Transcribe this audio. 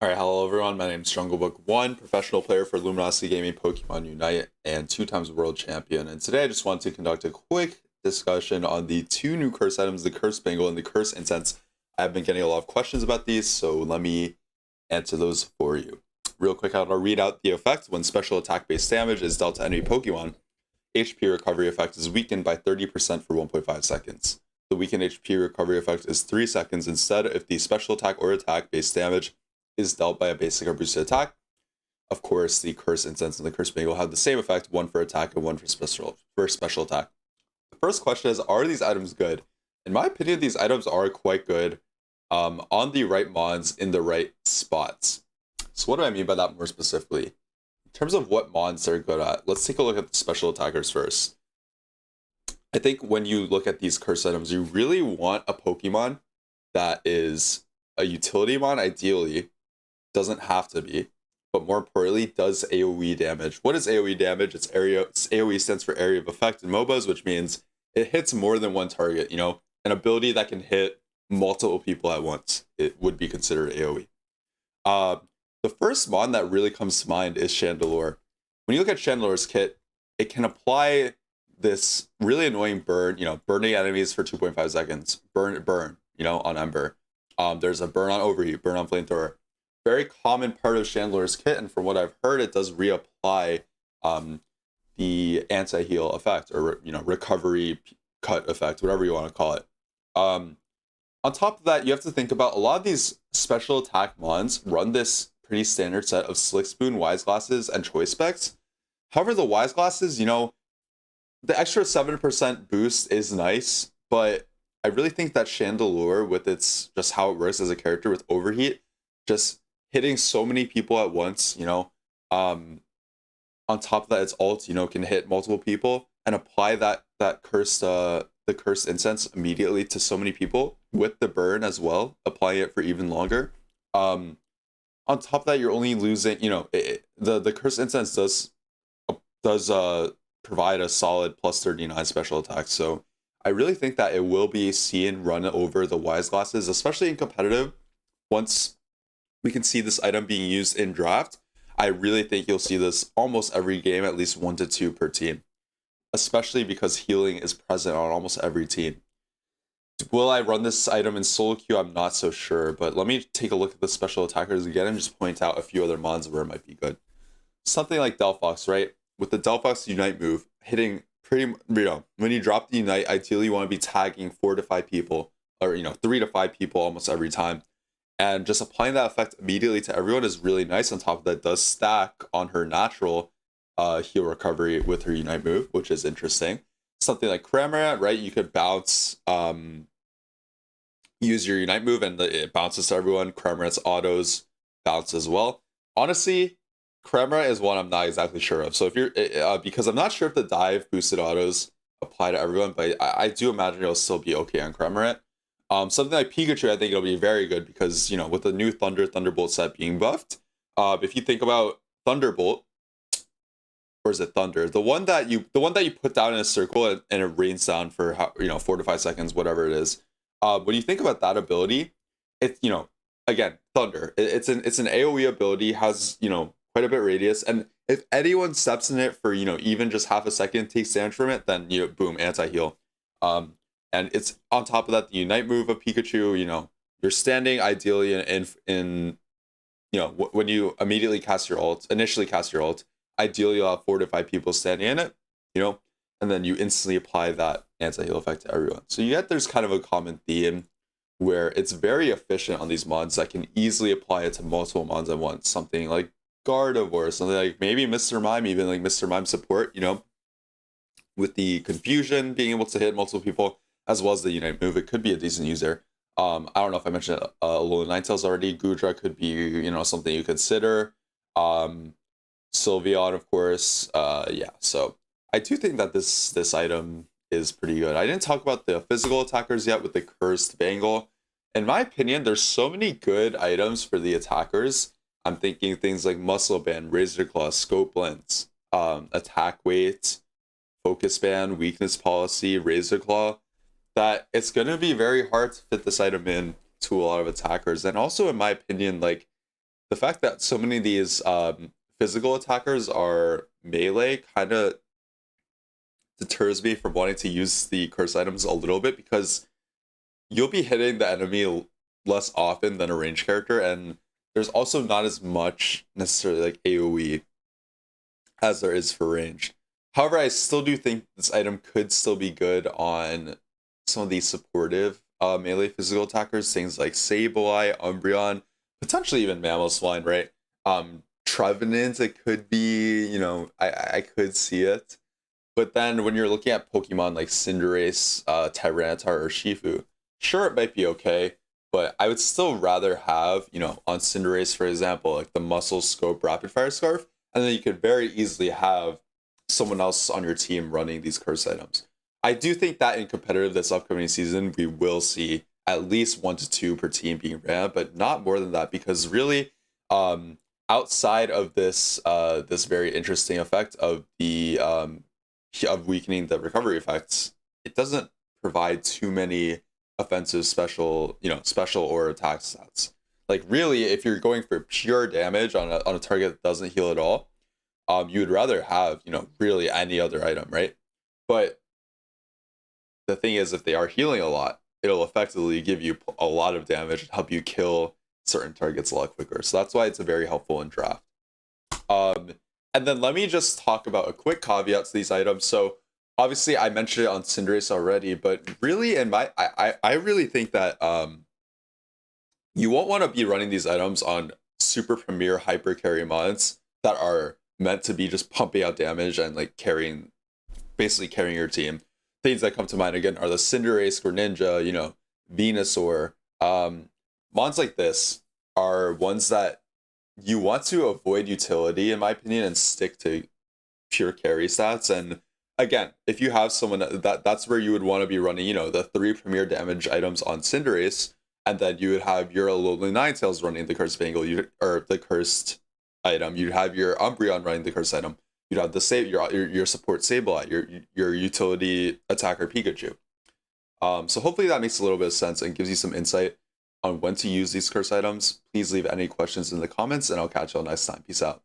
Alright, hello everyone, my name is JungleBook1, professional player for Luminosity Gaming, Pokemon Unite, and 2 times world champion. And today I just want to conduct a quick discussion on the 2 new curse items, the Curse Bangle and the Curse Incense. I've been getting a lot of questions about these, so let me answer those for you. Real quick, I'll read out the effect. When special attack based damage is dealt to enemy Pokemon, HP recovery effect is weakened by 30% for 1.5 seconds. The weakened HP recovery effect is 3 seconds instead if the special attack or attack based damage is dealt by a basic or boosted attack. Of course, the Curse Incense and the Curse Bangle have the same effect, one for attack and one for special attack. The first question is, are these items good? In my opinion, these items are quite good on the right mons in the right spots. So what do I mean by that more specifically? In terms of what mons they're good at, let's take a look at the special attackers first. I think when you look at these curse items, you really want a Pokemon that is a utility mon, ideally. Doesn't have to be, but more importantly, does AoE damage. What is AoE damage? It's AoE stands for area of effect in MOBAs, which means it hits more than one target. You know, an ability that can hit multiple people at once, it would be considered AoE. The first mon that really comes to mind is Chandelure. When you look at Chandelure's kit, it can apply this really annoying burn, burning enemies for 2.5 seconds. Burn, on Ember. There's a burn on Overheat, burn on Flamethrower. Very common part of Chandelure's kit, and from what I've heard, it does reapply the anti-heal effect, or recovery cut effect, whatever you want to call it. On top of that, you have to think about a lot of these special attack mons run this pretty standard set of Slick Spoon, Wise Glasses, and Choice Specs. However, the Wise Glasses, the extra 7% boost is nice, but I really think that Chandelure, with its just how it works as a character with Overheat, just hitting so many people at once, on top of that, its ult, can hit multiple people and apply that cursed the cursed incense immediately to so many people with the burn as well, applying it for even longer. On top of that, you're only losing, the cursed incense does provide a solid plus 39 special attack. So I really think that it will be seen run over the Wise Glasses, especially in competitive. Once we can see this item being used in draft, I really think you'll see this almost every game, at least 1 to 2 per team, especially because healing is present on almost every team. Will I run this item in solo queue? I'm not so sure, but let me take a look at the special attackers again and just point out a few other mons where it might be good. Something like Delphox, right? With the Delphox Unite move, hitting pretty, when you drop the Unite, ideally you want to be tagging 4 to 5 people, or 3 to 5 people almost every time. And just applying that effect immediately to everyone is really nice. On top of that, does stack on her natural heal recovery with her Unite move, which is interesting. Something like Cramorant, right? You could bounce, use your Unite move, and it bounces to everyone. Cramorant's autos bounce as well. Honestly, Cramorant is one I'm not exactly sure of. So if you're, because I'm not sure if the dive boosted autos apply to everyone, but I do imagine it'll still be okay on Cramorant. Something like Pikachu, I think it'll be very good because, with the new Thunderbolt set being buffed, if you think about Thunderbolt, or is it Thunder? The one that you put down in a circle and it rains down for 4 to 5 seconds, whatever it is. When you think about that ability, it's again, Thunder. It's an AoE ability, has quite a bit of radius, and if anyone steps in it for even just half a second, takes damage from it, then boom, anti-heal. And it's on top of that, the Unite move of Pikachu, you're standing ideally in when you immediately initially cast your ult, ideally you'll have 4 to 5 people standing in it, and then you instantly apply that anti-heal effect to everyone. So there's kind of a common theme where it's very efficient on these mods that can easily apply it to multiple mods at once. Something like Gardevoir, something like maybe Mr. Mime, even like Mr. Mime support, with the confusion, being able to hit multiple people, as well as the Unite move, it could be a decent user. I don't know if I mentioned Alolan Ninetales already. Gudra could be, something you consider. Sylveon, of course. Yeah, so I do think that this item is pretty good. I didn't talk about the physical attackers yet with the Cursed Bangle. In my opinion, there's so many good items for the attackers. I'm thinking things like Muscle Band, Razor Claw, Scope Lens, Attack Weight, Focus Band, Weakness Policy, Razor Claw, that it's going to be very hard to fit this item in to a lot of attackers. And also, in my opinion, like, the fact that so many of these physical attackers are melee kind of deters me from wanting to use the curse items a little bit, because you'll be hitting the enemy less often than a ranged character, and there's also not as much necessarily like AoE as there is for ranged. However, I still do think this item could still be good on some of these supportive melee physical attackers, things like Sableye, Umbreon, potentially even Mammal Swine, right? Trevenant, it could be, I could see it. But then when you're looking at Pokemon like Cinderace, Tyranitar, or Shifu, sure, it might be okay, but I would still rather have, on Cinderace, for example, like the Muscle Scope Rapid Fire Scarf, and then you could very easily have someone else on your team running these curse items. I do think that in competitive this upcoming season, we will see at least 1 to 2 per team being ran, but not more than that, because really, outside of this this very interesting effect of the of weakening the recovery effects, it doesn't provide too many offensive special or attack stats. Like really, if you're going for pure damage on a target that doesn't heal at all, you would rather have really any other item, right? But the thing is, if they are healing a lot, it'll effectively give you a lot of damage and help you kill certain targets a lot quicker. So that's why it's a very helpful in draft. And then let me just talk about a quick caveat to these items. So obviously I mentioned it on Cinderace already, but really I really think that you won't want to be running these items on super premier hyper carry mods that are meant to be just pumping out damage and like basically carrying your team. Things that come to mind again are the Cinderace, Greninja, Venusaur. Mods like this are ones that you want to avoid utility, in my opinion, and stick to pure carry stats. And again, if you have someone that's where you would want to be running, the 3 premier damage items on Cinderace, and then you would have your Alolan Ninetales running the Cursed Bangle, or the Cursed item. You'd have your Umbreon running the Cursed item. You'd have your support Sableye, your utility attacker Pikachu. So hopefully that makes a little bit of sense and gives you some insight on when to use these curse items. Please leave any questions in the comments, and I'll catch you all next time. Peace out.